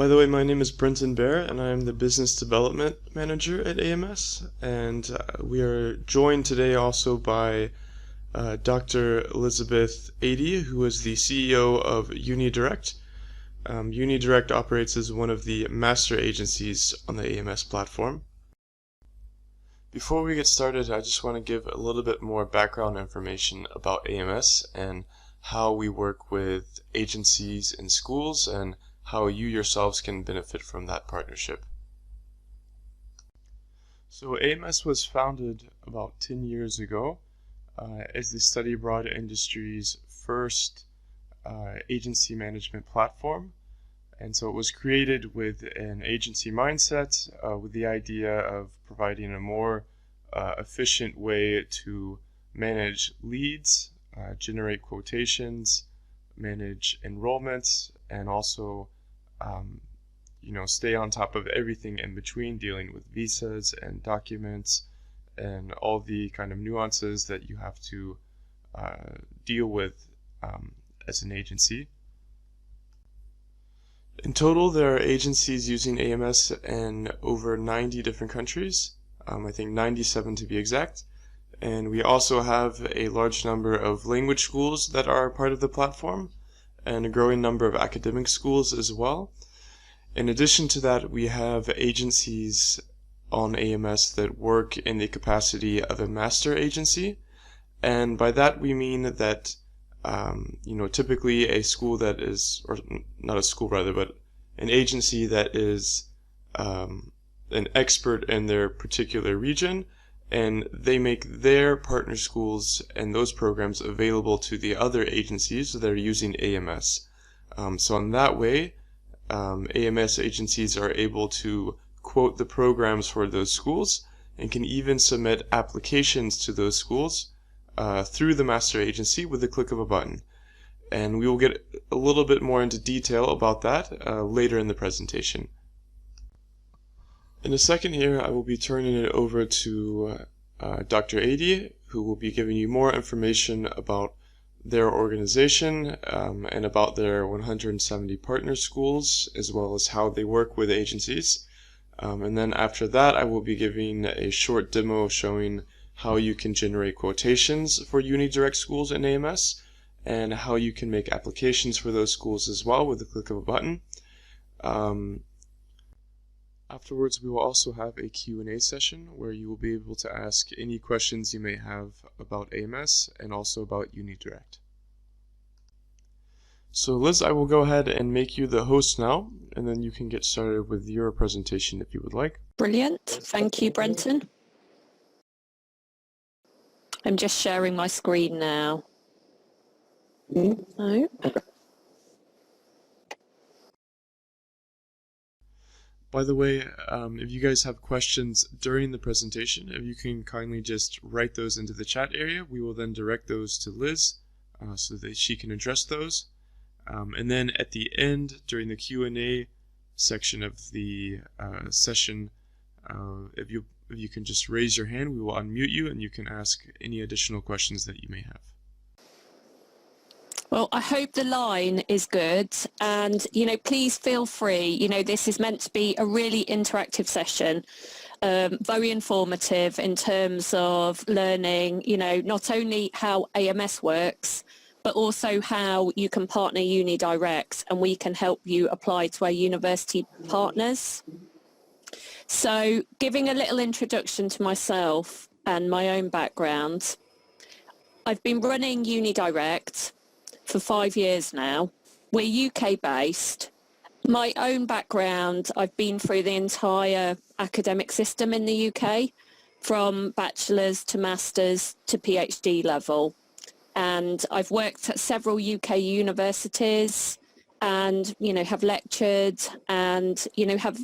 By the way, my name is Brenton Bear, and I am the Business Development Manager at AMS. And we are joined today also by Dr. Elizabeth Adey, who is the CEO of Unidirect. Unidirect operates as one of the master agencies on the AMS platform. Before we get started, I just want to give a little bit more background information about AMS and how we work with agencies and schools and how you yourselves can benefit from that partnership. So AMS was founded about 10 years ago as the study abroad industry's first agency management platform. And so it was created with an agency mindset, with the idea of providing a more efficient way to manage leads, generate quotations, manage enrollments, and also stay on top of everything in between, dealing with visas and documents and all the kind of nuances that you have to deal with as an agency. In total, there are agencies using AMS in over 90 different countries, I think 97 to be exact. And we also have a large number of language schools that are part of the platform, and a growing number of academic schools as well. In addition to that, we have agencies on AMS that work in the capacity of a master agency. And by that we mean that typically a school that is, or not a school rather, but an agency that is an expert in their particular region, and they make their partner schools and those programs available to the other agencies that are using AMS. So in that way, AMS agencies are able to quote the programs for those schools and can even submit applications to those schools through the master agency with the click of a button. And we will get a little bit more into detail about that later in the presentation. In a second here, I will be turning it over to Dr. Adey, who will be giving you more information about their organization and about their 170 partner schools, as well as how they work with agencies. And then after that, I will be giving a short demo showing how you can generate quotations for Unidirect schools in AMS, and how you can make applications for those schools as well with the click of a button. Afterwards, we will also have a Q&A session where you will be able to ask any questions you may have about AMS and also about Unidirect. So Liz, I will go ahead and make you the host now, and then you can get started with your presentation if you would like. Brilliant. Thank you, Brenton. I'm just sharing my screen now. No. By the way, if you guys have questions during the presentation, if you can kindly just write those into the chat area, we will then direct those to Liz so that she can address those. And then at the end, during the Q&A section of the session, if you can just raise your hand, we will unmute you and you can ask any additional questions that you may have. Well, I hope the line is good, and please feel free. This is meant to be a really interactive session, very informative in terms of learning, not only how AMS works, but also how you can partner Unidirect, and we can help you apply to our university partners. So, giving a little introduction to myself and my own background, I've been running Unidirect for 5 years now. We're UK based. My own background, I've been through the entire academic system in the UK, from bachelor's to master's to PhD level. And I've worked at several UK universities and, have lectured and, have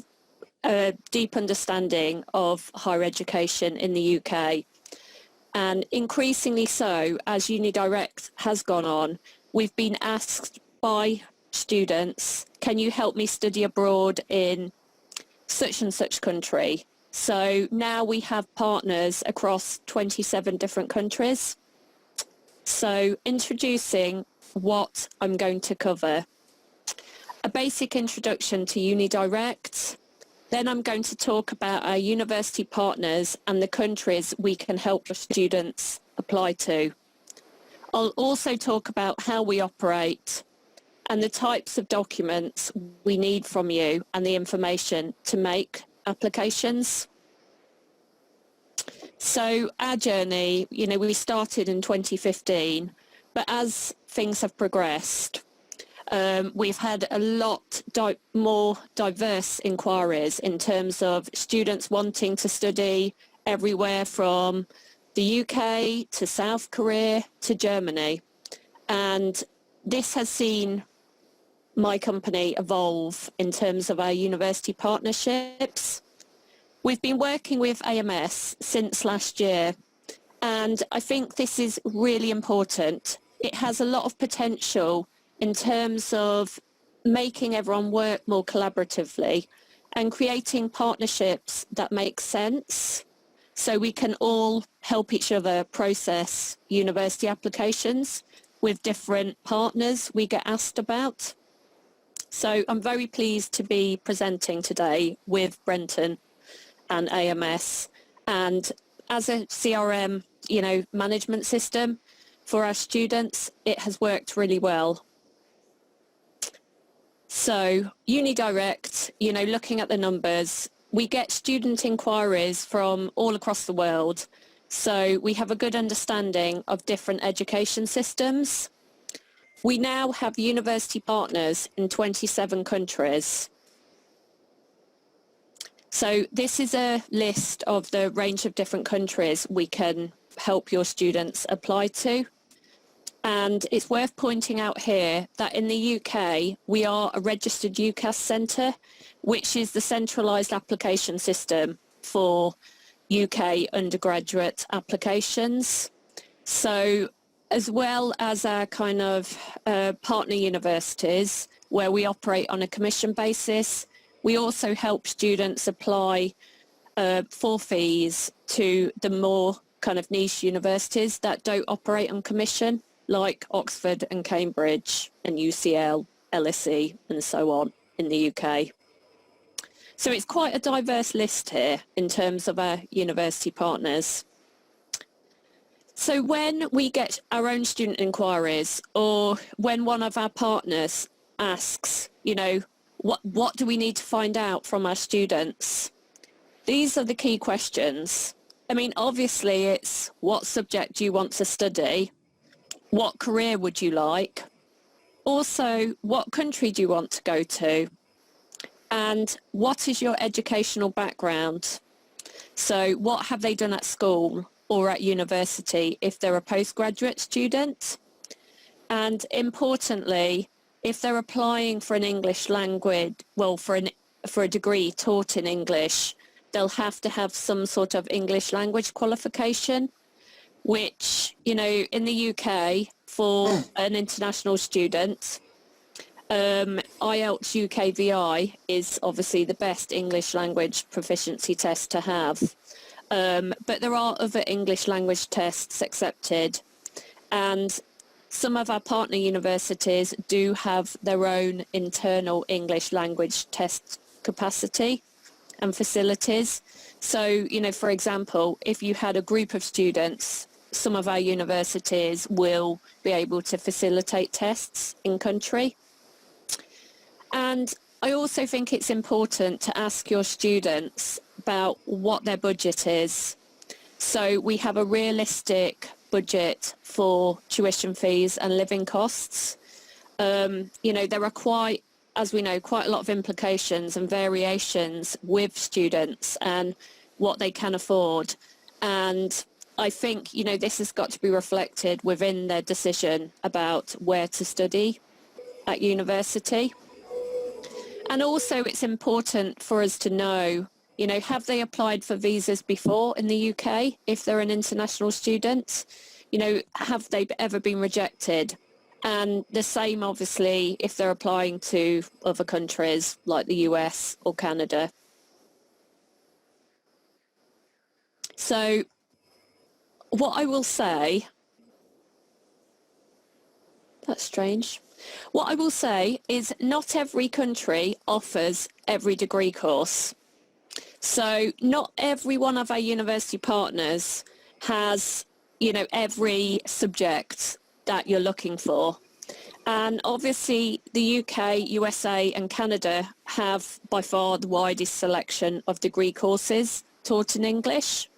a deep understanding of higher education in the UK. And increasingly so, as Unidirect has gone on, we've been asked by students, can you help me study abroad in such and such country? So now we have partners across 27 different countries. So introducing what I'm going to cover. a basic introduction to Unidirect. Then I'm going to talk about our university partners and the countries we can help your students apply to. I'll also talk about how we operate and the types of documents we need from you and the information to make applications. So our journey, we started in 2015, but as things have progressed, we've had a lot more diverse inquiries in terms of students wanting to study everywhere from the UK to South Korea to Germany. And this has seen my company evolve in terms of our university partnerships. We've been working with AMS since last year, and I think this is really important. It has a lot of potential in terms of making everyone work more collaboratively and creating partnerships that make sense so we can all help each other process university applications with different partners we get asked about. So I'm very pleased to be presenting today with Brenton and AMS, and as a CRM, management system for our students, it has worked really well. So Unidirect, looking at the numbers, we get student inquiries from all across the world. So we have a good understanding of different education systems. We now have university partners in 27 countries. So this is a list of the range of different countries we can help your students apply to. And it's worth pointing out here that in the UK, we are a registered UCAS centre, which is the centralised application system for UK undergraduate applications. So as well as our kind of partner universities, where we operate on a commission basis, we also help students apply for fees to the more kind of niche universities that don't operate on commission, like Oxford and Cambridge and UCL, LSE and so on in the UK. So it's quite a diverse list here in terms of our university partners. So when we get our own student inquiries, or when one of our partners asks, what do we need to find out from our students? These are the key questions. I mean, obviously it's what subject do you want to study? What career would you like? Also, what country do you want to go to? And what is your educational background? So what have they done at school or at university if they're a postgraduate student? And importantly, if they're applying for an English language, for a degree taught in English, they'll have to have some sort of English language qualification, which, in the UK, for an international student, IELTS UKVI is obviously the best English language proficiency test to have. But there are other English language tests accepted, and some of our partner universities do have their own internal English language test capacity and facilities. So, for example, if you had a group of students, some of our universities will be able to facilitate tests in country. And I also think it's important to ask your students about what their budget is. So we have a realistic budget for tuition fees and living costs. There are quite a lot of implications and variations with students and what they can afford. And I think, this has got to be reflected within their decision about where to study at university. And also it's important for us to know, have they applied for visas before in the UK if they're an international student? Have they ever been rejected? And the same, obviously, if they're applying to other countries like the US or Canada. So what I will say, that's strange. What I will say is not every country offers every degree course. So not every one of our university partners has, every subject that you're looking for. And obviously the UK, USA and Canada have by far the widest selection of degree courses taught in English.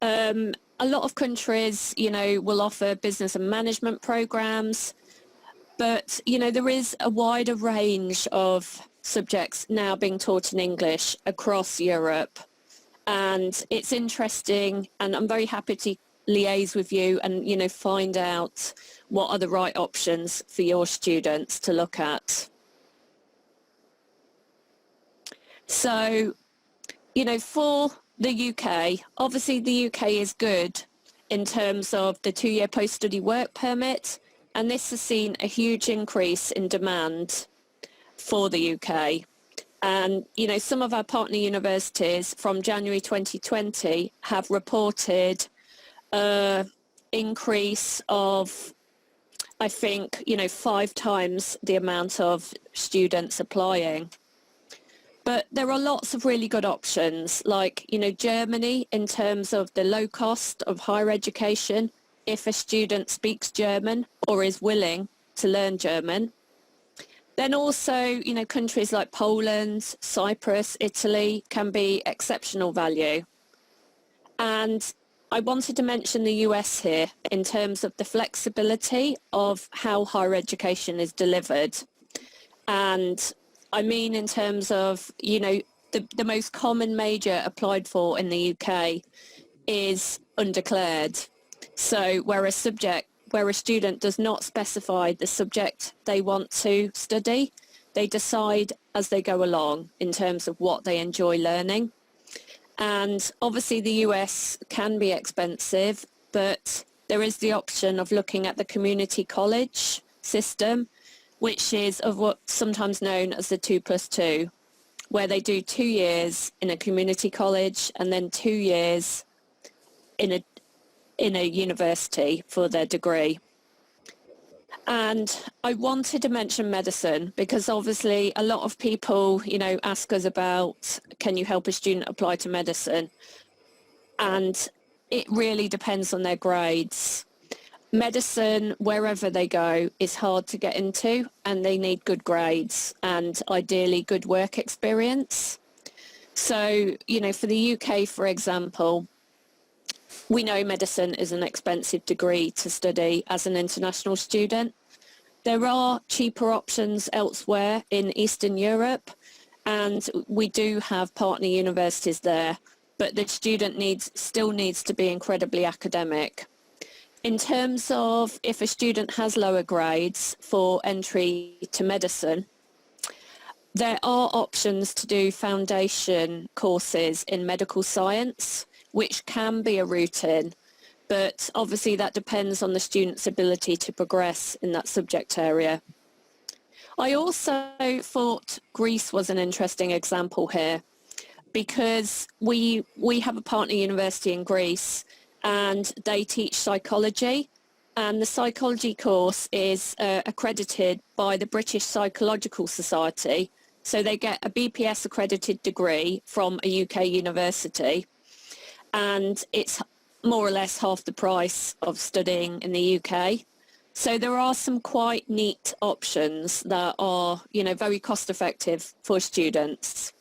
A lot of countries, will offer business and management programs, but, there is a wider range of subjects now being taught in English across Europe. And it's interesting, and I'm very happy to liaise with you and, find out what are the right options for your students to look at. So, for the UK, obviously the UK is good in terms of the 2-year post-study work permit, and this has seen a huge increase in demand for the UK. And, some of our partner universities from January 2020 have reported an increase of, I think, 5 times the amount of students applying. But there are lots of really good options, like, Germany in terms of the low cost of higher education if a student speaks German or is willing to learn German. Then also, countries like Poland, Cyprus, Italy can be exceptional value. And I wanted to mention the US here in terms of the flexibility of how higher education is delivered. And I mean in terms of, the most common major applied for in the UK is undeclared. So where a student does not specify the subject they want to study, they decide as they go along in terms of what they enjoy learning. And obviously the US can be expensive, but there is the option of looking at the community college system, which is of what's sometimes known as the 2+2, where they do 2 years in a community college and then 2 years in a university for their degree. And I wanted to mention medicine because obviously a lot of people, ask us about, can you help a student apply to medicine? And it really depends on their grades. Medicine, wherever they go, is hard to get into, and they need good grades and ideally good work experience. So, for the UK, for example, we know medicine is an expensive degree to study as an international student. There are cheaper options elsewhere in Eastern Europe, and we do have partner universities there, but the student still needs to be incredibly academic. In terms of if a student has lower grades for entry to medicine, there are options to do foundation courses in medical science, which can be a route in, but obviously that depends on the student's ability to progress in that subject area. I also thought Greece was an interesting example here because we have a partner university in Greece and they teach psychology, and the psychology course is accredited by the British Psychological Society, so they get a BPS accredited degree from a UK university, and it's more or less half the price of studying in the UK. So there are some quite neat options that are, very cost effective for students.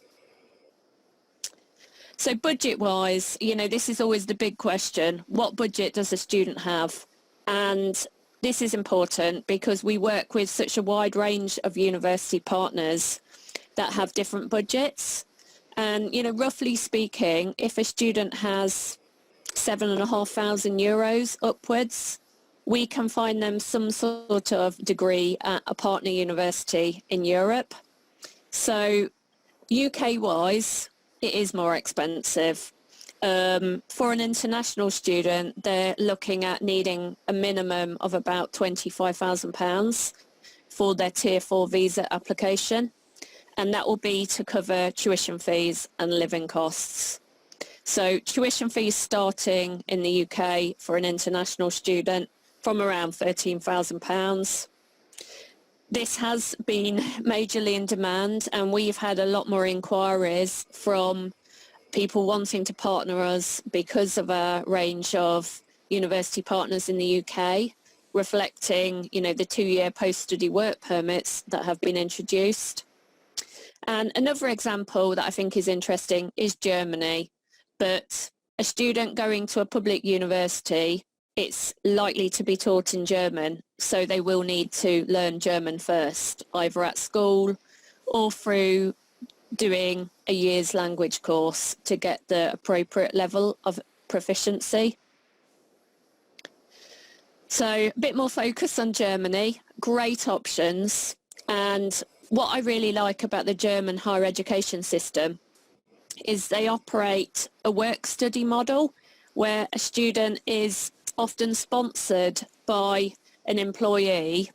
So budget-wise, this is always the big question. What budget does a student have? And this is important because we work with such a wide range of university partners that have different budgets. And, roughly speaking, if a student has €7,500 upwards, we can find them some sort of degree at a partner university in Europe. So UK-wise, it is more expensive. For an international student, they're looking at needing a minimum of about £25,000 for their Tier 4 visa application, and that will be to cover tuition fees and living costs. So tuition fees starting in the UK for an international student from around £13,000. This has been majorly in demand, and we've had a lot more inquiries from people wanting to partner us because of our range of university partners in the UK, reflecting, you know, the 2-year post-study work permits that have been introduced. And another example that I think is interesting is Germany. But a student going to a public university, it's likely to be taught in German, so they will need to learn German first, either at school or through doing a year's language course to get the appropriate level of proficiency. So a bit more focus on Germany, great options. And what I really like about the German higher education system is they operate a work-study model where a student is often sponsored by an employee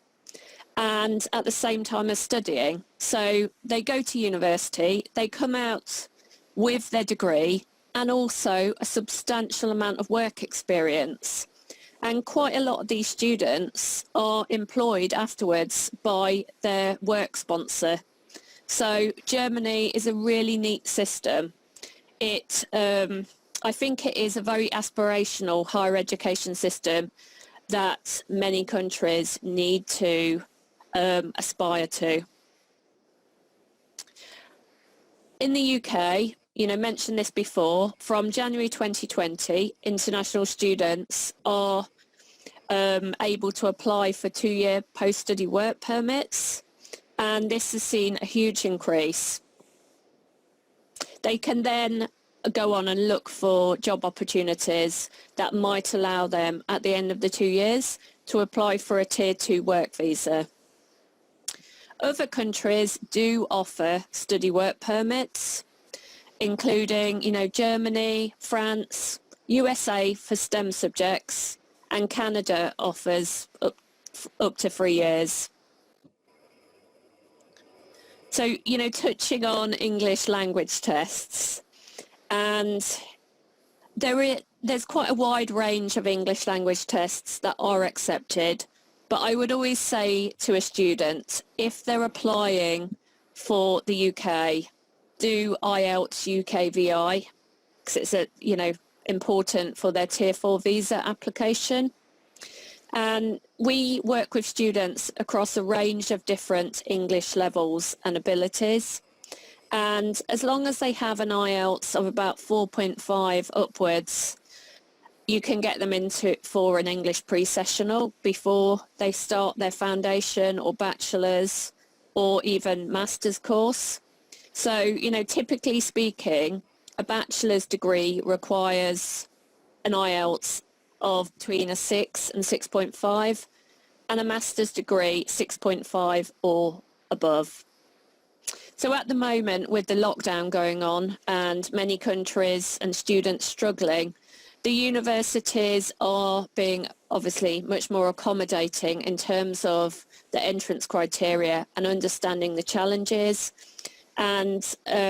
and at the same time as studying. So they go to university, they come out with their degree and also a substantial amount of work experience. And quite a lot of these students are employed afterwards by their work sponsor. So Germany is a really neat system. I think it is a very aspirational higher education system that many countries need to aspire to. In the UK, you know, mentioned this before, from January 2020, international students are able to apply for 2-year post-study work permits, and this has seen a huge increase. They can then go on and look for job opportunities that might allow them at the end of the 2 years to apply for a Tier 2 work visa. Other countries do offer study work permits, including, you know, Germany, France, USA for STEM subjects, and Canada offers up to 3 years. So, you know, touching on English language tests, and there's quite a wide range of English language tests that are accepted, but I would always say to a student, if they're applying for the UK, do IELTS UKVI, because it's important for their Tier 4 visa application. And we work with students across a range of different English levels and abilities. And as long as they have an IELTS of about 4.5 upwards, you can get them into for an English pre-sessional before they start their foundation or bachelor's or even master's course. So, you know, typically speaking, a bachelor's degree requires an IELTS of between a 6 and 6.5, and a master's degree 6.5 or above. So at the moment, with the lockdown going on and many countries and students struggling, the universities are being obviously much more accommodating in terms of the entrance criteria and understanding the challenges. And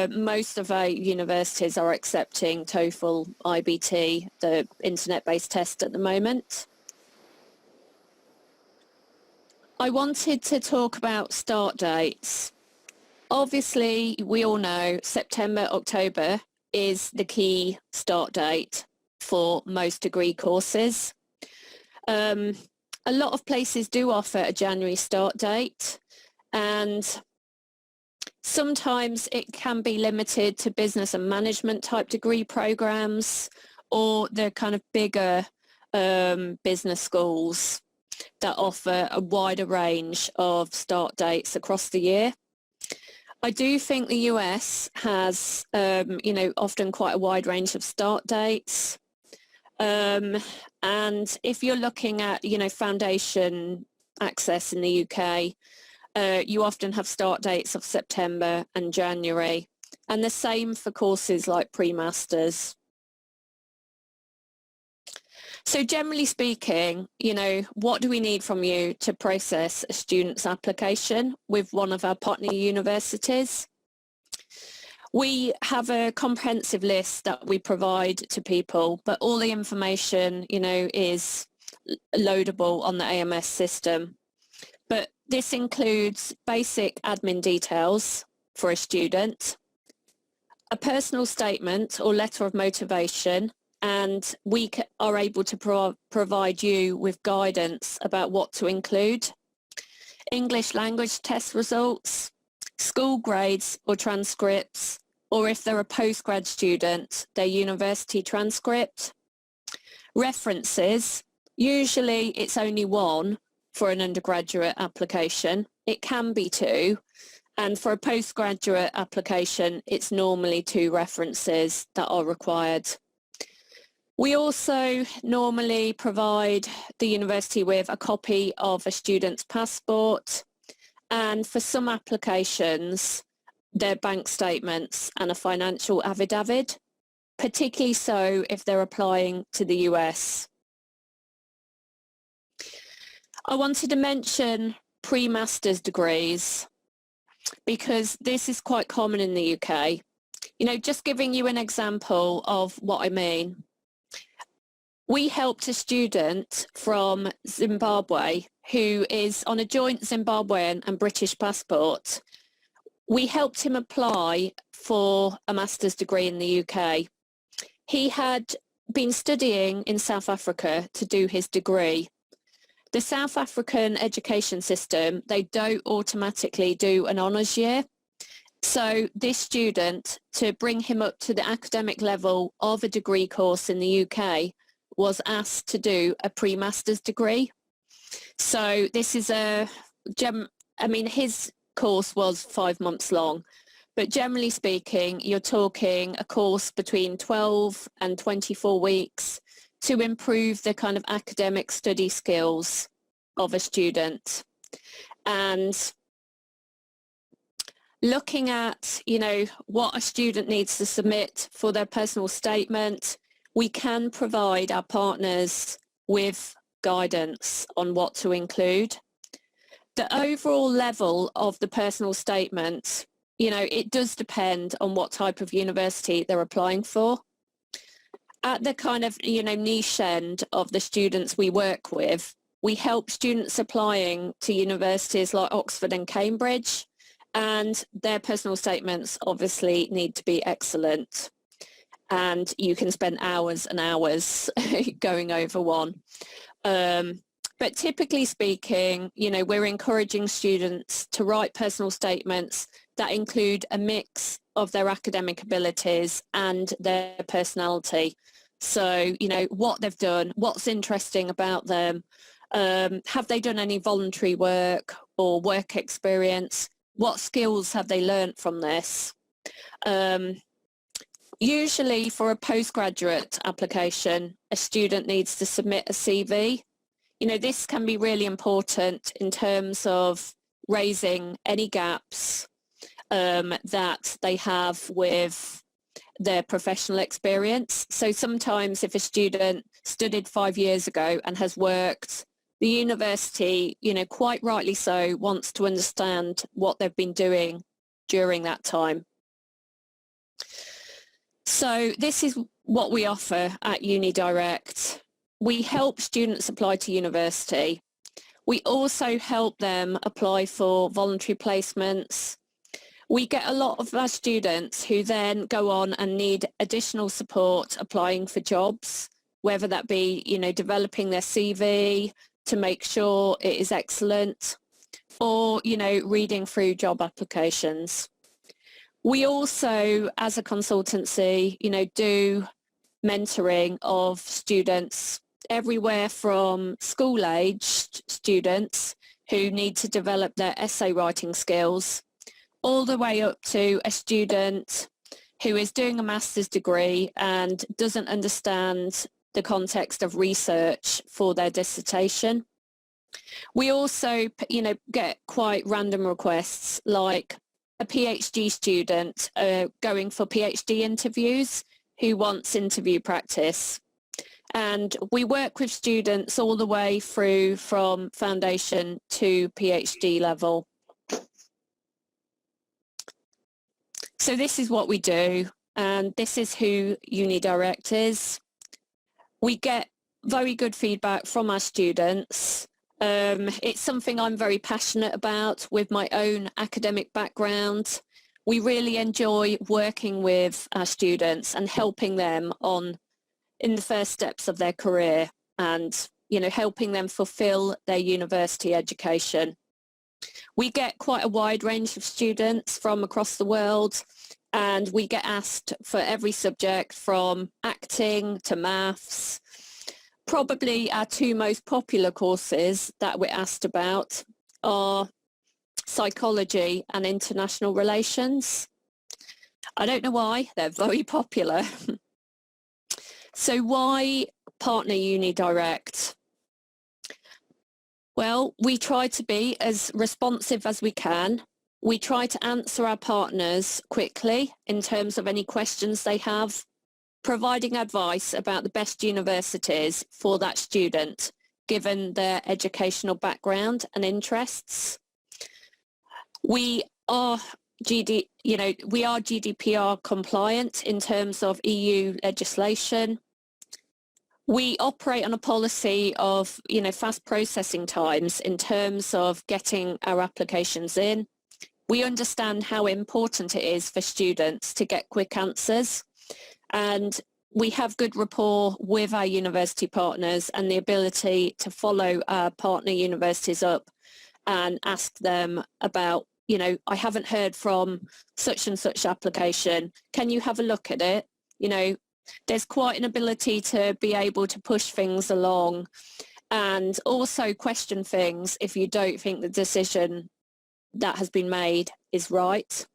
most of our universities are accepting TOEFL, IBT, the internet-based test at the moment. I wanted to talk about start dates. Obviously, we all know September, October is the key start date for most degree courses. A lot of places do offer a January start date, and sometimes it can be limited to business and management type degree programs or the kind of bigger business schools that offer a wider range of start dates across the year. I do think the US has, often quite a wide range of start dates. And if you're looking at, foundation access in the UK, you often have start dates of September and January, and the same for courses like pre-masters. So generally speaking, what do we need from you to process a student's application with one of our partner universities? We have a comprehensive list that we provide to people, but all the information, is loadable on the AMS system. But this includes basic admin details for a student, a personal statement or letter of motivation, and we are able to provide you with guidance about what to include. English language test results, school grades or transcripts, or if they're a postgrad student, their university transcript. References, usually it's only one for an undergraduate application. It can be two, and for a postgraduate application, it's normally 2 references that are required. We also normally provide the university with a copy of a student's passport, and for some applications, their bank statements and a financial affidavit, particularly so if they're applying to the US. I wanted to mention pre-master's degrees because this is quite common in the UK. You know, just giving you an example of what I mean. We helped a student from Zimbabwe who is on a joint Zimbabwean and British passport. We helped him apply for a master's degree in the UK. He had been studying in South Africa to do his degree. The South African education system, they don't automatically do an honours year. So this student, to bring him up to the academic level of a degree course in the UK, was asked to do a pre-master's degree. So this is his course was 5 months long, but generally speaking, you're talking a course between 12 and 24 weeks to improve the kind of academic study skills of a student. And looking at, you know, what a student needs to submit for their personal statement, we can provide our partners with guidance on what to include. The overall level of the personal statement, you know, it does depend on what type of university they're applying for. At the kind of, you know, niche end of the students we work with, we help students applying to universities like Oxford and Cambridge, and their personal statements obviously need to be excellent. And you can spend hours and hours going over one. But typically speaking, you know, we're encouraging students to write personal statements that include a mix of their academic abilities and their personality. So, you know, what they've done, what's interesting about them, have they done any voluntary work or work experience? What skills have they learnt from this? Usually for a postgraduate application, a student needs to submit a CV. You know, this can be really important in terms of raising any gaps that they have with their professional experience. So sometimes if a student studied 5 years ago and has worked, the university, you know, quite rightly so, wants to understand what they've been doing during that time. So this is what we offer at Unidirect. We help students apply to university. We also help them apply for voluntary placements. We get a lot of our students who then go on and need additional support applying for jobs, whether that be, you know, developing their CV to make sure it is excellent, or, you know, reading through job applications. We also, as a consultancy, you know, do mentoring of students everywhere from school-aged students who need to develop their essay writing skills, all the way up to a student who is doing a master's degree and doesn't understand the context of research for their dissertation. We also, you know, get quite random requests like a PhD student going for PhD interviews who wants interview practice. And we work with students all the way through from foundation to PhD level. So this is what we do, and this is who Unidirect is. We get very good feedback from our students. It's something I'm very passionate about with my own academic background. We really enjoy working with our students and helping them on in the first steps of their career and, you know, helping them fulfill their university education. We get quite a wide range of students from across the world, and we get asked for every subject from acting to maths. Probably our two most popular courses that we're asked about are psychology and international relations. I don't know why, they're very popular. So why partner Unidirect? Well, we try to be as responsive as we can. We try to answer our partners quickly in terms of any questions they have, providing advice about the best universities for that student, given their educational background and interests. We are GDPR compliant in terms of EU legislation. We operate on a policy of, fast processing times in terms of getting our applications in. We understand how important it is for students to get quick answers, and we have good rapport with our university partners and the ability to follow our partner universities up and ask them about, I haven't heard from such and such application. Can you have a look at it? There's quite an ability to be able to push things along and also question things if you don't think the decision that has been made is right.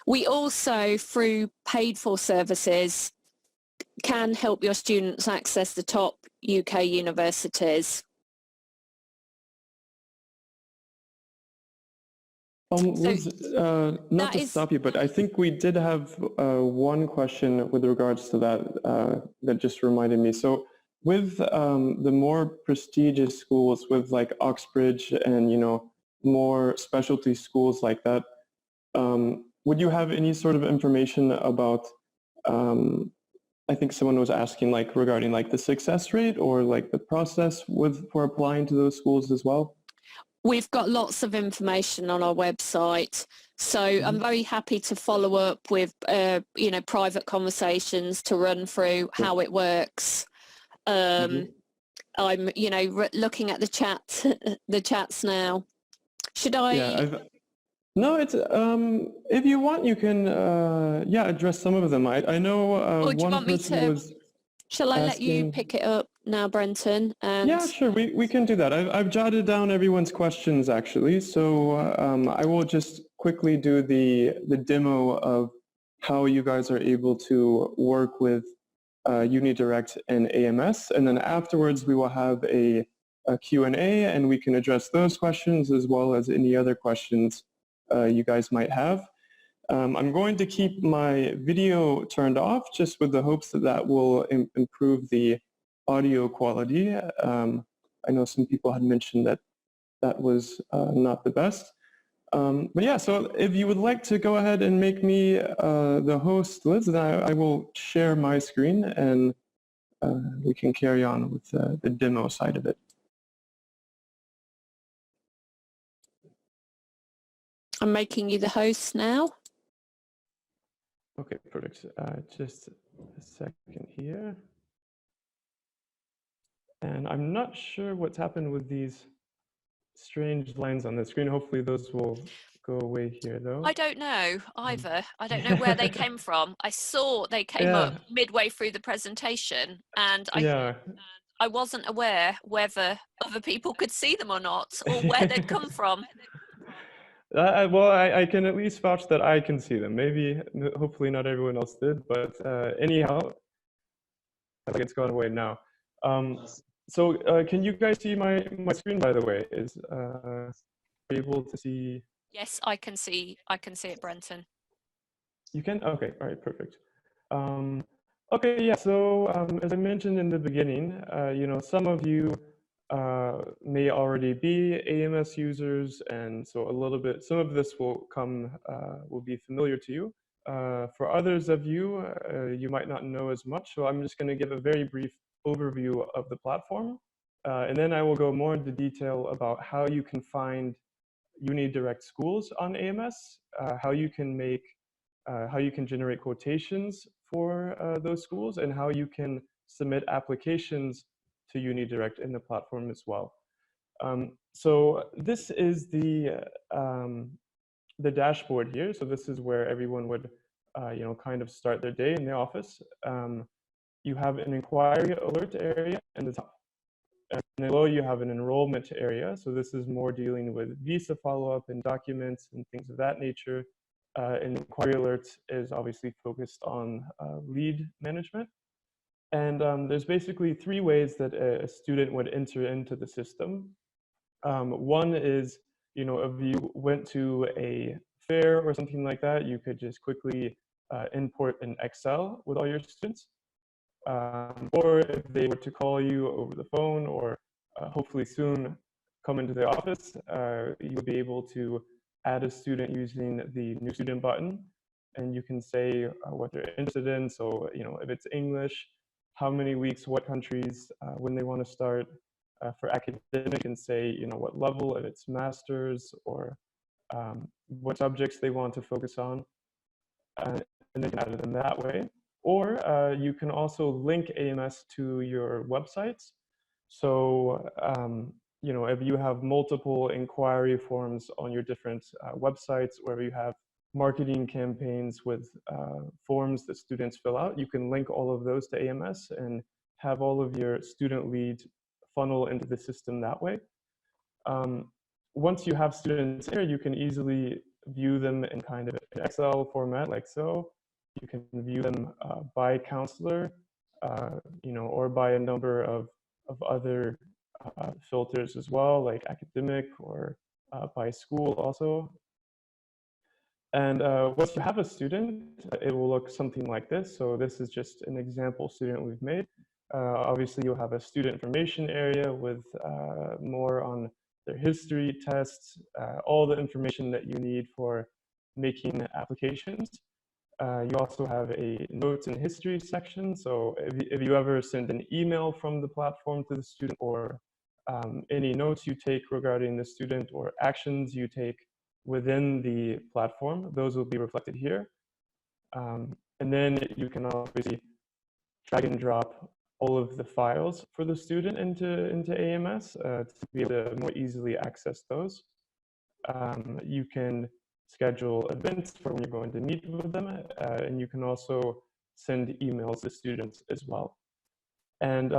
We also, through paid for services, can help your students access the top UK universities. Liz, not to stop you, but I think we did have one question with regards to that that just reminded me. So with the more prestigious schools, with like Oxbridge and, more specialty schools like that, would you have any sort of information about, I think someone was asking like regarding like the success rate or like the process for applying to those schools as well? We've got lots of information on our website, so I'm very happy to follow up with, private conversations to run through how it works. I'm, looking at the chats now. Should I? Yeah, no, it's if you want, you can address some of them. I know one person was. Shall I let you pick it up now, Brenton? Yeah, sure. We can do that. I've jotted down everyone's questions actually, so I will just quickly do the demo of how you guys are able to work with Unidirect and AMS, and then afterwards we will have a Q&A, and we can address those questions as well as any other questions you guys might have. I'm going to keep my video turned off just with the hopes that that will improve the audio quality. I know some people had mentioned that that was not the best. But yeah, so if you would like to go ahead and make me the host, Liz, then I will share my screen and we can carry on with the demo side of it. I'm making you the host now. Okay, perfect. Just a second here. And I'm not sure what's happened with these strange lines on the screen. Hopefully those will go away here though. I don't know either. I don't know where they came from. I saw they came up midway through the presentation, and I wasn't aware whether other people could see them or not, or where they'd come from. Well, I can at least vouch that I can see them. Maybe, hopefully not everyone else did, but anyhow, I think it's gone away now. So can you guys see my screen, by the way? Is able to see? Yes, I can see it, Brenton. You can? Okay, all right, perfect. Okay, yeah, so as I mentioned in the beginning, some of you may already be AMS users, and so some of this will be familiar to you. For others of you, you might not know as much, so I'm just going to give a very brief overview of the platform. And then I will go more into detail about how you can find Unidirect schools on AMS, how you can generate quotations for those schools, and how you can submit applications to Unidirect in the platform as well. So this is the dashboard here. So this is where everyone would, kind of start their day in the office. You have an inquiry alert area in the top. And below you have an enrollment area. So this is more dealing with visa follow-up and documents and things of that nature. And inquiry alerts is obviously focused on lead management. And there's basically three ways that a student would enter into the system. One is, if you went to a fair or something like that, you could just quickly import an Excel with all your students. Or if they were to call you over the phone, or hopefully soon come into the office, you would be able to add a student using the new student button, and you can say what they're interested in. So, if it's English, how many weeks, what countries, when they want to start. For academic, and say, what level, if it's master's, or what subjects they want to focus on, and then you can add them that way. Or you can also link AMS to your websites. So, if you have multiple inquiry forms on your different websites, or if you have marketing campaigns with forms that students fill out, you can link all of those to AMS and have all of your student leads funnel into the system that way. Once you have students here, you can easily view them in kind of an Excel format like so. You can view them by counselor, or by a number of other filters as well, like academic, or by school also. And once you have a student, it will look something like this. So this is just an example student we've made. Obviously, you'll have a student information area with more on their history, tests, all the information that you need for making applications. You also have a notes and history section. So if you ever send an email from the platform to the student, or any notes you take regarding the student, or actions you take within the platform, those will be reflected here. And then you can obviously drag and drop all of the files for the student into AMS to be able to more easily access those. You can schedule events for when you're going to meet with them, and you can also send emails to students as well. And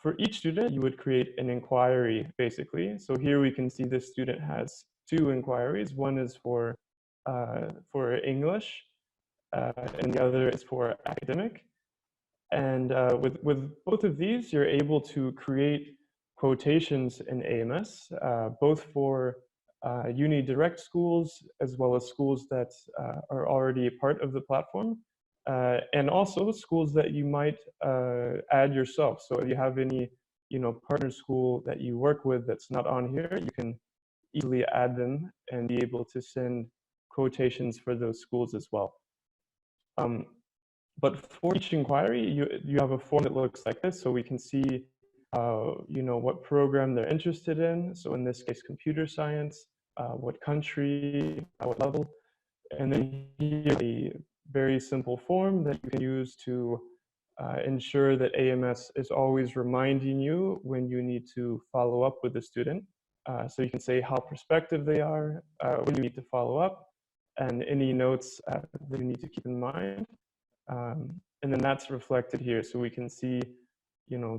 for each student, you would create an inquiry, basically. So here we can see this student has two inquiries. One is for English, and the other is for academic. And with both of these, you're able to create quotations in AMS, both for Unidirect schools, as well as schools that are already a part of the platform, and also schools that you might add yourself. So if you have any, partner school that you work with that's not on here, you can easily add them and be able to send quotations for those schools as well. But for each inquiry, you have a form that looks like this, so we can see, what program they're interested in. So in this case, computer science, what country, what level, and then here a very simple form that you can use to ensure that AMS is always reminding you when you need to follow up with the student. So you can say how prospective they are, when you need to follow up, and any notes that you need to keep in mind. And then that's reflected here. So we can see,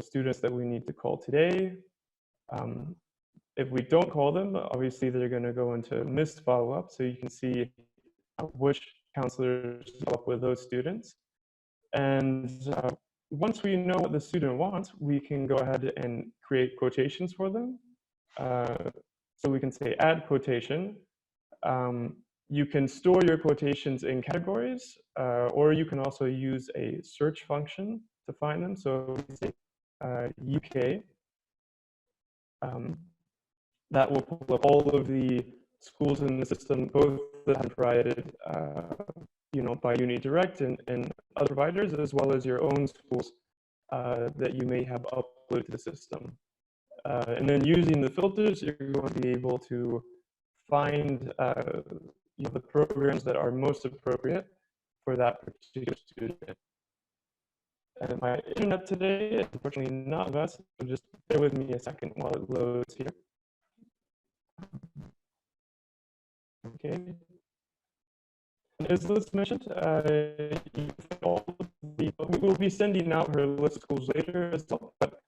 students that we need to call today. If we don't call them, obviously they're going to go into missed follow-up. So you can see which counselors follow up with those students. And once we know what the student wants, we can go ahead and create quotations for them. So we can say add quotation. You can store your quotations in categories, or you can also use a search function to find them. So we say UK. That will pull up all of the schools in the system, both that have provided, by Unidirect and other providers, as well as your own schools that you may have uploaded to the system. And then using the filters, you're going to be able to find the programs that are most appropriate for that particular student. And my internet today is unfortunately not the best, so just bear with me a second while it loads here. Okay. As Liz mentioned, we will be sending out her list of schools later as well, but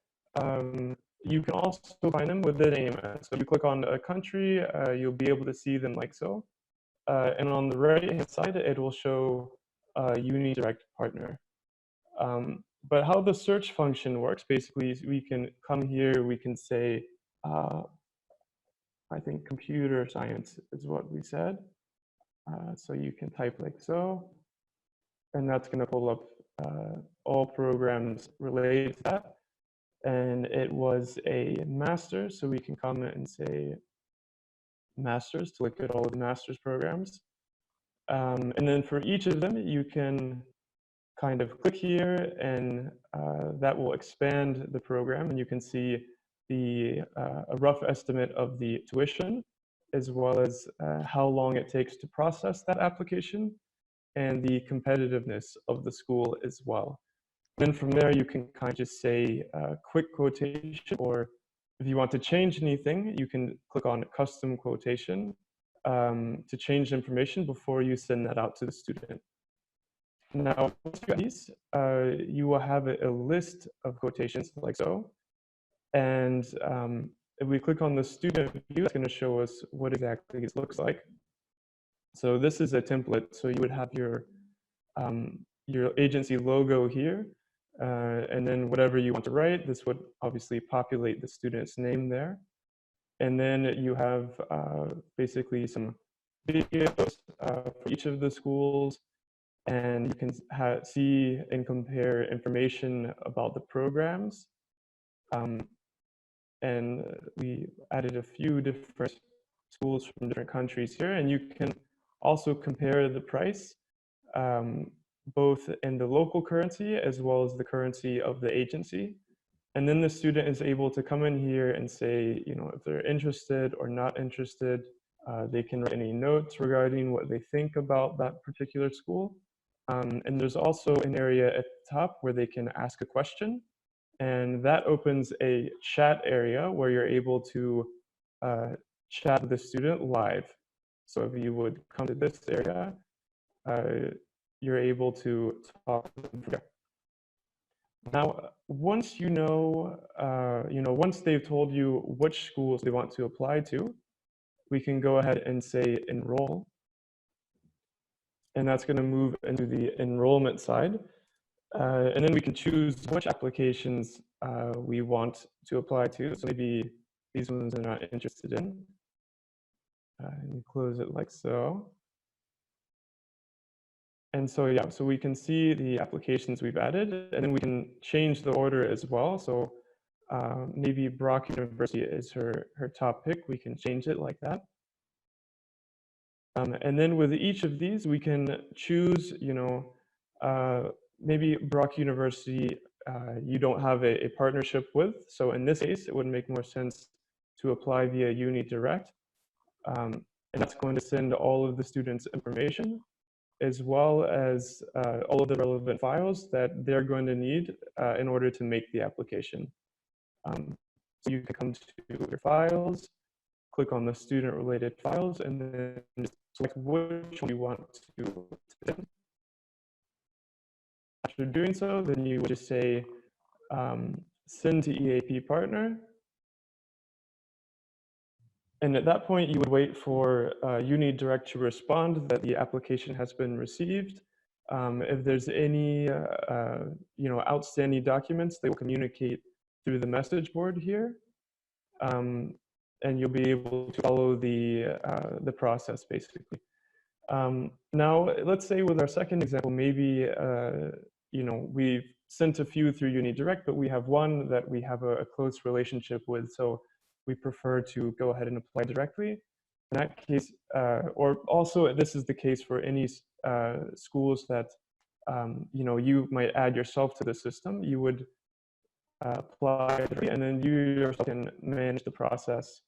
you can also find them within AMS. So if you click on a country, you'll be able to see them like so. And on the right-hand side, it will show Unidirect partner. But how the search function works, basically, is we can come here, we can say, I think computer science is what we said. So you can type like so, and that's going to pull up all programs related to that. And it was a master's, so we can comment and say master's to look at all of the master's programs. And then for each of them, you can kind of click here, and that will expand the program, and you can see a rough estimate of the tuition, as well as how long it takes to process that application, and the competitiveness of the school as well. Then from there, you can kind of just say quick quotation, or if you want to change anything, you can click on custom quotation to change information before you send that out to the student. Now, once you have these, you will have a list of quotations like so. And if we click on the student view, it's going to show us what exactly it looks like. So this is a template. So you would have your agency logo here, and then whatever you want to write, this would obviously populate the student's name there. And then you have basically some videos for each of the schools, and you can see and compare information about the programs. And we added a few different schools from different countries here, and you can also compare the price both in the local currency as well as the currency of the agency. And then the student is able to come in here and say, if they're interested or not interested. They can write any notes regarding what they think about that particular school. And there's also an area at the top where they can ask a question. And that opens a chat area where you're able to chat with the student live. So if you would come to this area, you're able to talk to them from there. Now, once once they've told you which schools they want to apply to, we can go ahead and say enroll. And that's going to move into the enrollment side. And then we can choose which applications we want to apply to. So maybe these ones are not interested in. And close it like so. And so, yeah, so we can see the applications we've added, and then we can change the order as well. So maybe Brock University is her top pick. We can change it like that. And then with each of these, we can choose, maybe Brock University you don't have a partnership with. So in this case, it would make more sense to apply via Unidirect. And that's going to send all of the students' information, as well as all of the relevant files that they're going to need in order to make the application. So you can come to your files, click on the student-related files, and then just select which one you want to send. After doing so, then you would just say send to EAP partner. And at that point, you would wait for Unidirect to respond that the application has been received. If there's any outstanding documents, they will communicate through the message board here. And you'll be able to follow the process, basically. Now, let's say with our second example, maybe we've sent a few through Unidirect, but we have one that we have a close relationship with, so we prefer to go ahead and apply directly. In that case, or also this is the case for any schools that you might add yourself to the system. You would apply, and then you yourself can manage the process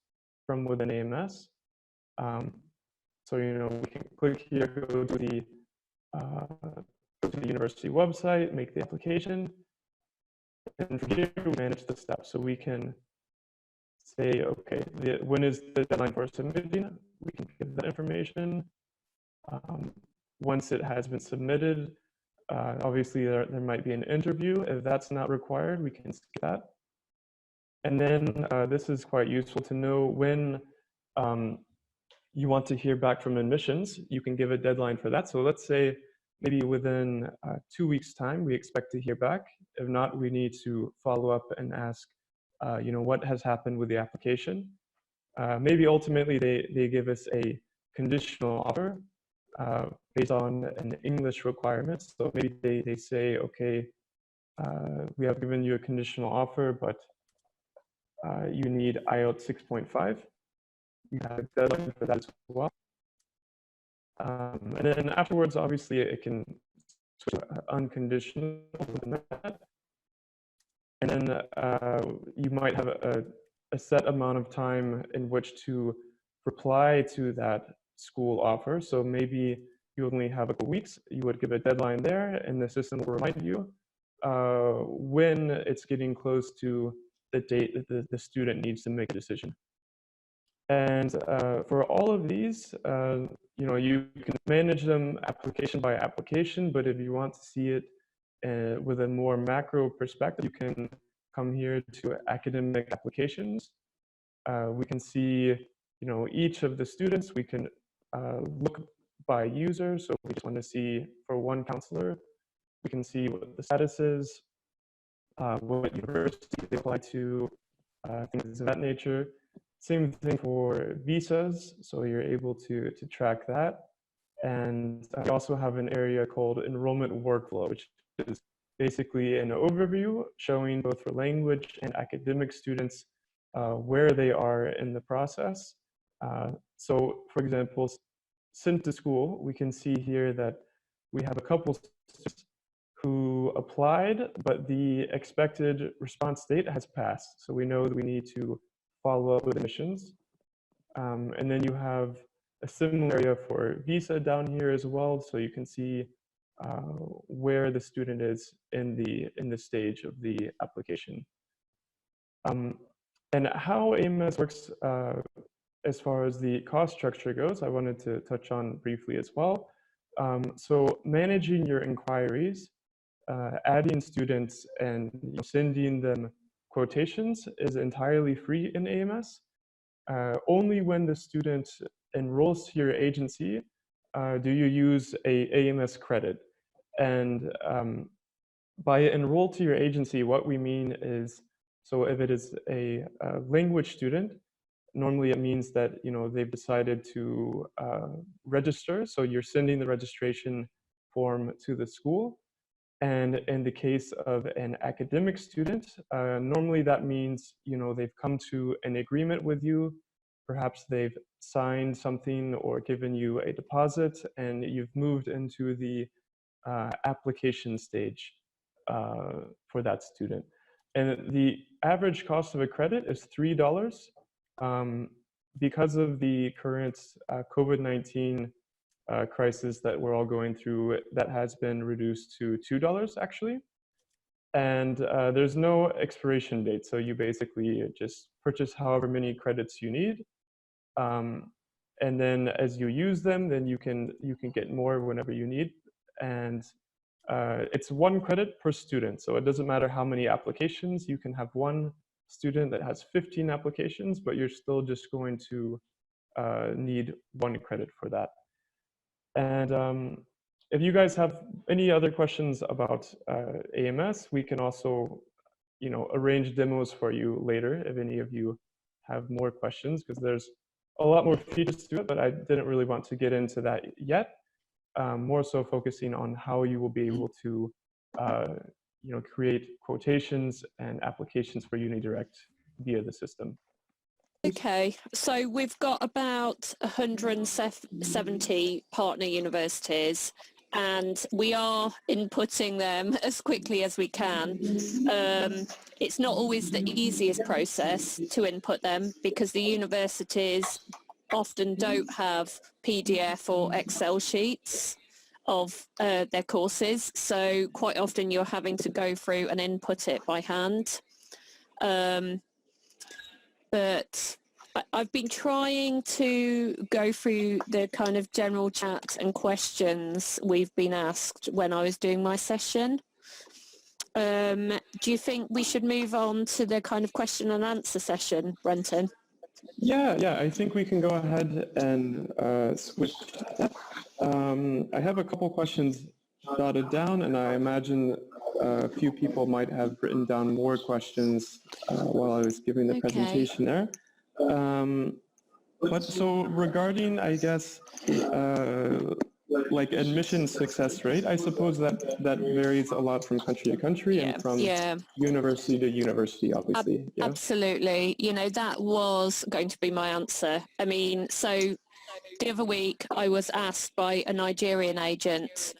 from within AMS. So, we can click here, uh, go to the university website, make the application, and from here we manage the steps. So we can say, okay, when is the deadline for submitting? We can give that information. Once it has been submitted, obviously there might be an interview. If that's not required, we can skip that. And then this is quite useful to know when you want to hear back from admissions. You can give a deadline for that. So let's say maybe within 2 weeks' time, we expect to hear back. If not, we need to follow up and ask, what has happened with the application. Maybe ultimately they give us a conditional offer based on an English requirement. So maybe they say, okay, we have given you a conditional offer, but you need IELTS 6.5. You have a deadline for that as well. And then afterwards, obviously, it can switch to unconditional. And then you might have a set amount of time in which to reply to that school offer. So maybe you only have a couple weeks. You would give a deadline there, and the system will remind you when it's getting close to the date that the student needs to make a decision. And for all of these, you can manage them application by application, but if you want to see it with a more macro perspective, you can come here to academic applications. We can see, each of the students. We can look by user. So we just want to see for one counselor, we can see what the status is, what university they apply to, things of that nature. Same thing for visas, so you're able to track that. And we also have an area called enrollment workflow, which is basically an overview showing both for language and academic students where they are in the process. So for example, sent to school, we can see here that we have a couple students who applied, but the expected response date has passed. So we know that we need to follow up with admissions. And then you have a similar area for visa down here as well. So you can see where the student is in the stage of the application. And how AMS works as far as the cost structure goes, I wanted to touch on briefly as well. So managing your inquiries, adding students and sending them quotations is entirely free in AMS. Only when the student enrolls to your agency do you use a AMS credit. And by enroll to your agency, what we mean is, so if it is a language student, normally it means that they've decided to register. So you're sending the registration form to the school. And in the case of an academic student, normally that means they've come to an agreement with you. Perhaps they've signed something or given you a deposit, and you've moved into the application stage for that student. And the average cost of a credit is $3. Because of the current COVID-19 crisis that we're all going through, that has been reduced to $2 actually. And there's no expiration date. So you basically just purchase however many credits you need. And then as you use them, then you can get more whenever you need. And it's 1 credit per student. So it doesn't matter how many applications. You can have one student that has 15 applications, but you're still just going to need 1 credit for that. And if you guys have any other questions about AMS, we can also arrange demos for you later if any of you have more questions, because there's a lot more features to it, but I didn't really want to get into that yet. More so focusing on how you will be able to create quotations and applications for Unidirect via the system. Okay, so we've got about 170 partner universities, and we are inputting them as quickly as we can. It's not always the easiest process to input them because the universities often don't have PDF or Excel sheets of their courses, so quite often you're having to go through and input it by hand. But I've been trying to go through the kind of general chat and questions we've been asked when I was doing my session. Do you think we should move on to the kind of question and answer session, Brenton? Yeah, I think we can go ahead and switch. I have a couple questions jotted down, and I imagine a few people might have written down more questions while I was giving the presentation there. But so regarding, I guess, like admission success rate, I suppose that varies a lot from country to country and from university to university, obviously. Absolutely. You know, that was going to be my answer. I mean, so the other week I was asked by a Nigerian agent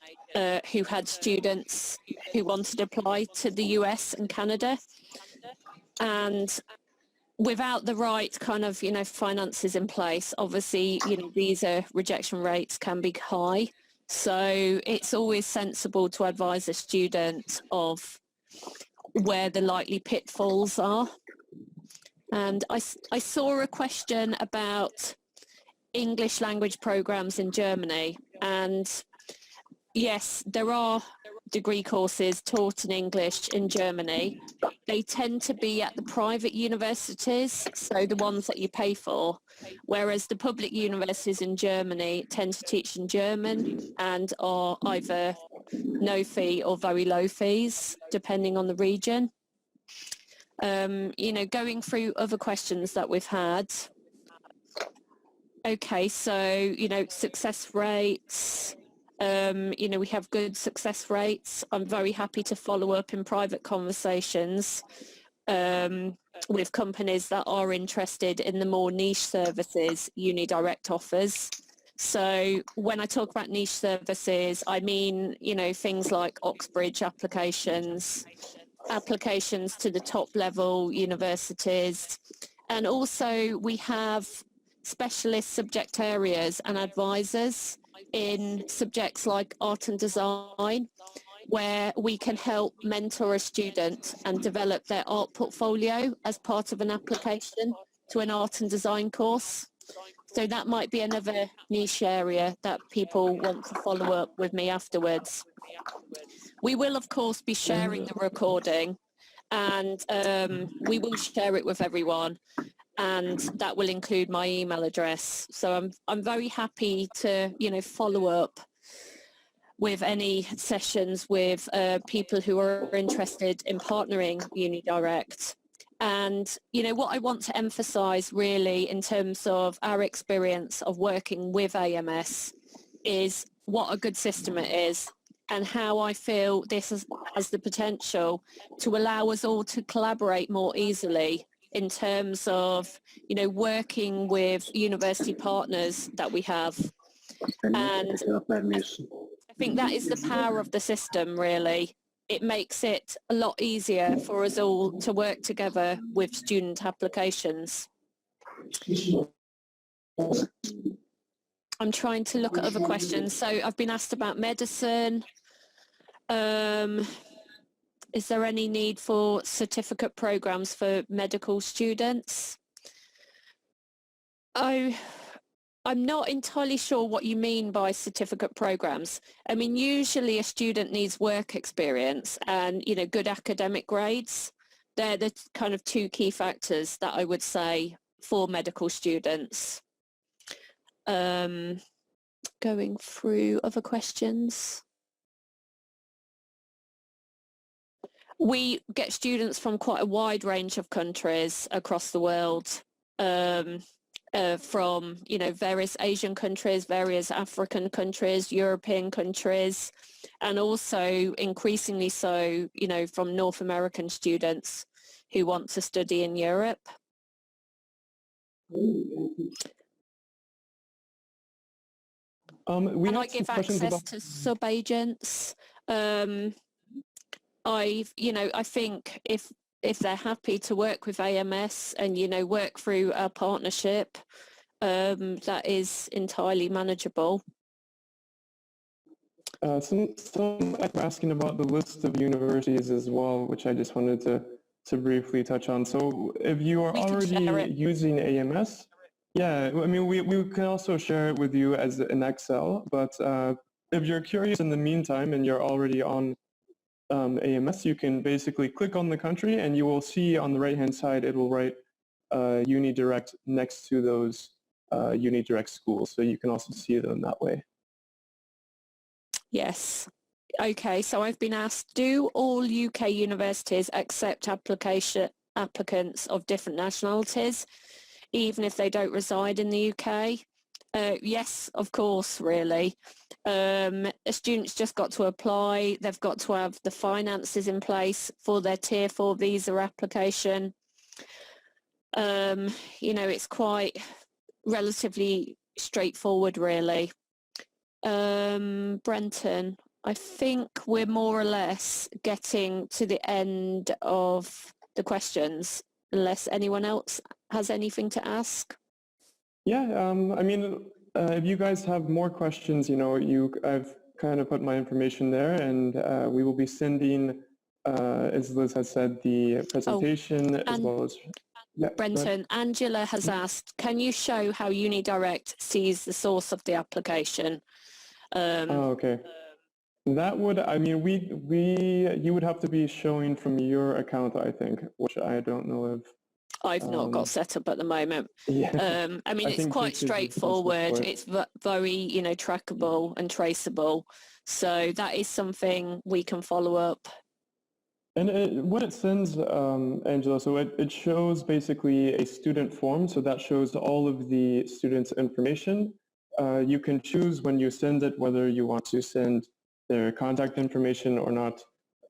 who had students who wanted to apply to the US and Canada. And without the right kind of, finances in place, obviously, visa rejection rates can be high. So it's always sensible to advise a student of where the likely pitfalls are. And I saw a question about English language programs in Germany. And yes, there are degree courses taught in English in Germany. They tend to be at the private universities, so the ones that you pay for, whereas the public universities in Germany tend to teach in German and are either no fee or very low fees, depending on the region. Going through other questions that we've had. Okay, so, success rates. We have good success rates. I'm very happy to follow up in private conversations with companies that are interested in the more niche services Unidirect offers. So when I talk about niche services, I mean, things like Oxbridge applications to the top level universities. And also we have specialist subject areas and advisors in subjects like art and design, where we can help mentor a student and develop their art portfolio as part of an application to an art and design course. So that might be another niche area that people want to follow up with me afterwards. We will, of course, be sharing the recording, and we will share it with everyone. And that will include my email address. So I'm very happy to, follow up with any sessions with people who are interested in partnering Unidirect. And, what I want to emphasize really in terms of our experience of working with AMS is what a good system it is and how I feel this has the potential to allow us all to collaborate more easily in terms of, working with university partners that we have. And I think that is the power of the system, really. It makes it a lot easier for us all to work together with student applications. I'm trying to look at other questions. So I've been asked about medicine. Is there any need for certificate programs for medical students? I'm not entirely sure what you mean by certificate programs. I mean, usually a student needs work experience and, good academic grades. They're the kind of two key factors that I would say for medical students. Going through other questions. We get students from quite a wide range of countries across the world, from, various Asian countries, various African countries, European countries, and also increasingly so, from North American students who want to study in Europe. We And I had some give questions access about. to sub-agents. I think if they're happy to work with AMS and, work through a partnership, that is entirely manageable. Some were asking about the list of universities as well, which I just wanted to briefly touch on. So if you are We can share already it. using AMS, yeah, I mean, we can also share it with you as an Excel, but if you're curious in the meantime and you're already on AMS, you can basically click on the country and you will see on the right-hand side, it will write Unidirect next to those Unidirect schools. So you can also see them that way. Yes. Okay, so I've been asked, do all UK universities accept applicants of different nationalities, even if they don't reside in the UK? Yes, of course, really. A student's just got to apply. They've got to have the finances in place for their Tier 4 visa application. It's quite relatively straightforward, really. Brenton, I think we're more or less getting to the end of the questions, unless anyone else has anything to ask. Yeah, I mean, if you guys have more questions, I've kind of put my information there, and we will be sending, as Liz has said, the presentation as and well as. Yeah, Brenton, Angela has asked, can you show how Unidirect sees the source of the application? Oh, okay. That would, I mean, you would have to be showing from your account, I think, which I don't know if. I've not got set up at the moment. Yeah. I mean, it's quite straightforward. It's very, trackable and traceable. So that is something we can follow up. And what it sends, Angela, so it shows basically a student form. So that shows all of the students' information. You can choose when you send it whether you want to send their contact information or not.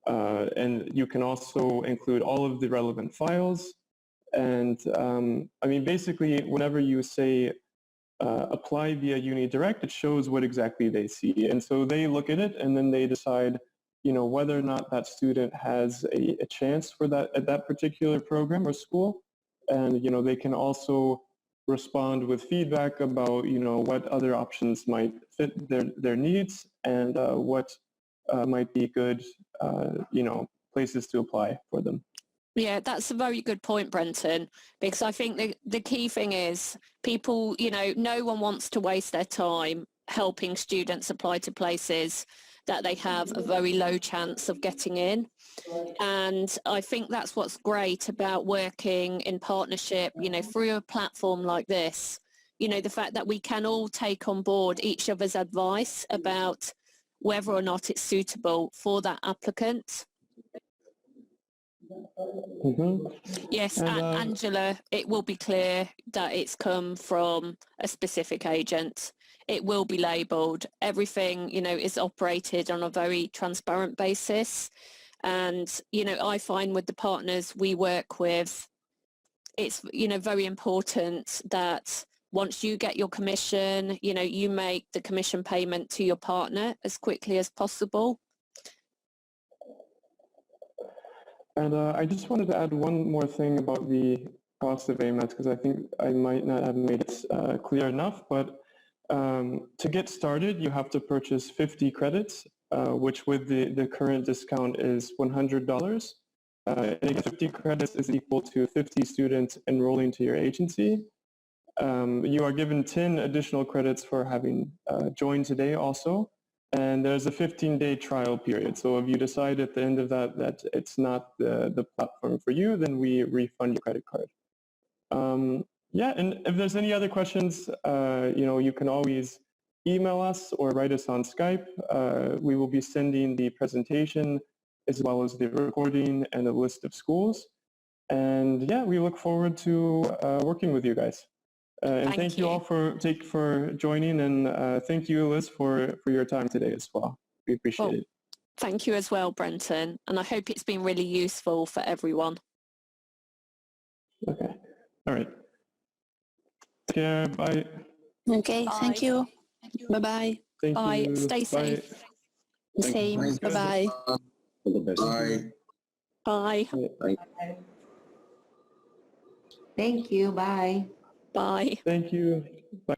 And you can also include all of the relevant files. And I mean, basically, whenever you say apply via Unidirect, it shows what exactly they see. And so they look at it and then they decide, whether or not that student has a chance for that at that particular program or school. And, they can also respond with feedback about, what other options might fit their needs and what might be good, places to apply for them. Yeah, that's a very good point, Brenton, because I think the key thing is people, no one wants to waste their time helping students apply to places that they have a very low chance of getting in. And I think that's what's great about working in partnership, through a platform like this, the fact that we can all take on board each other's advice about whether or not it's suitable for that applicant. Mm-hmm. Yes, and Angela, it will be clear that it's come from a specific agent. It will be labelled. Everything, is operated on a very transparent basis. And, I find with the partners we work with, it's, very important that once you get your commission, you make the commission payment to your partner as quickly as possible. And I just wanted to add one more thing about the cost of AMS, because I think I might not have made it clear enough, but to get started, you have to purchase 50 credits, which with the current discount is $100. And again, 50 credits is equal to 50 students enrolling to your agency. You are given 10 additional credits for having joined today also. And there's a 15-day trial period. So if you decide at the end of that it's not the platform for you, then we refund your credit card. Yeah, and if there's any other questions, you can always email us or write us on Skype. We will be sending the presentation as well as the recording and a list of schools. And yeah, we look forward to working with you guys. And thank you all for joining, and thank you, Liz, for your time today as well. We appreciate it. Thank you as well, Brenton, and I hope it's been really useful for everyone. Okay. All right. Take care. Bye. Okay. Bye. Thank you. Bye-bye. Thank Bye. you. Stay Bye. safe. Thank you. Same. Bye-bye. All the best. Bye. Bye. Thank you. Bye. Bye. Thank you. Bye.